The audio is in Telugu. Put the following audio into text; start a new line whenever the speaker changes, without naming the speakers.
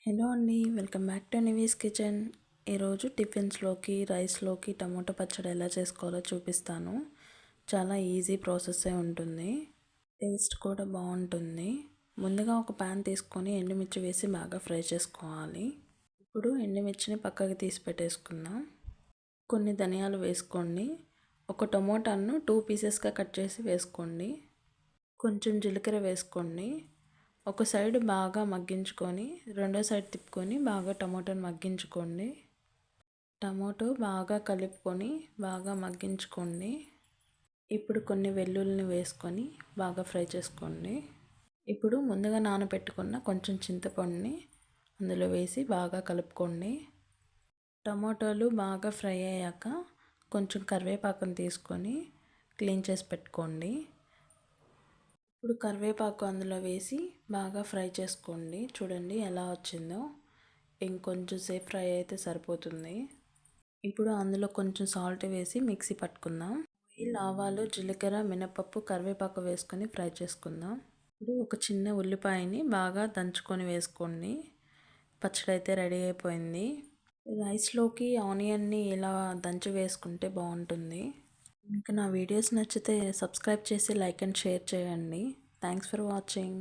హలో అండి, welcome back to Nivi's kitchen. ఈరోజు టిఫిన్స్లోకి రైస్లోకి టమోటా పచ్చడి ఎలా చేసుకోవాలో చూపిస్తాను. చాలా ఈజీ ప్రాసెస్సే ఉంటుంది, టేస్ట్ కూడా బాగుంటుంది. ముందుగా ఒక ప్యాన్ తీసుకొని ఎండుమిర్చి వేసి బాగా ఫ్రై చేసుకోవాలి. ఇప్పుడు ఎండుమిర్చిని పక్కకి తీసి పెట్టేసుకుందాం. కొన్ని ధనియాలు వేసుకోండి. ఒక టమోటాను 2 పీసెస్గా కట్ చేసి వేసుకోండి. కొంచెం జీలకర్ర వేసుకోండి. ఒక సైడ్ బాగా మగ్గించుకొని రెండో సైడ్ తిప్పుకొని బాగా టమోటాను మగ్గించుకోండి. టమోటో బాగా కలుపుకొని బాగా మగ్గించుకోండి. ఇప్పుడు కొన్ని వెల్లుల్లిని వేసుకొని బాగా ఫ్రై చేసుకోండి. ఇప్పుడు ముందుగా నానబెట్టుకున్న కొంచెం చింతపండుని అందులో వేసి బాగా కలుపుకోండి. టమోటాలు బాగా ఫ్రై అయ్యాక కొంచెం కరివేపాకుని తీసుకొని క్లీన్ చేసి పెట్టుకోండి. ఇప్పుడు కరివేపాకు అందులో వేసి బాగా ఫ్రై చేసుకోండి. చూడండి ఎలా వచ్చిందో. ఇంకొంచెం సేపు ఫ్రై అయితే సరిపోతుంది. ఇప్పుడు అందులో కొంచెం సాల్ట్ వేసి మిక్సీ పట్టుకుందాం. ఆవాలు, జీలకర్ర, మినపప్పు, కరివేపాకు వేసుకొని ఫ్రై చేసుకుందాం. ఇప్పుడు ఒక చిన్న ఉల్లిపాయని బాగా దంచుకొని వేసుకోండి. పచ్చడి అయితే రెడీ అయిపోయింది. రైస్లోకి ఆనియన్ని ఇలా దంచి వేసుకుంటే బాగుంటుంది. మీకు నా వీడియోస్ నచ్చితే సబ్స్క్రైబ్ చేసి లైక్ అండ్ షేర్ చేయండి. Thanks for watching.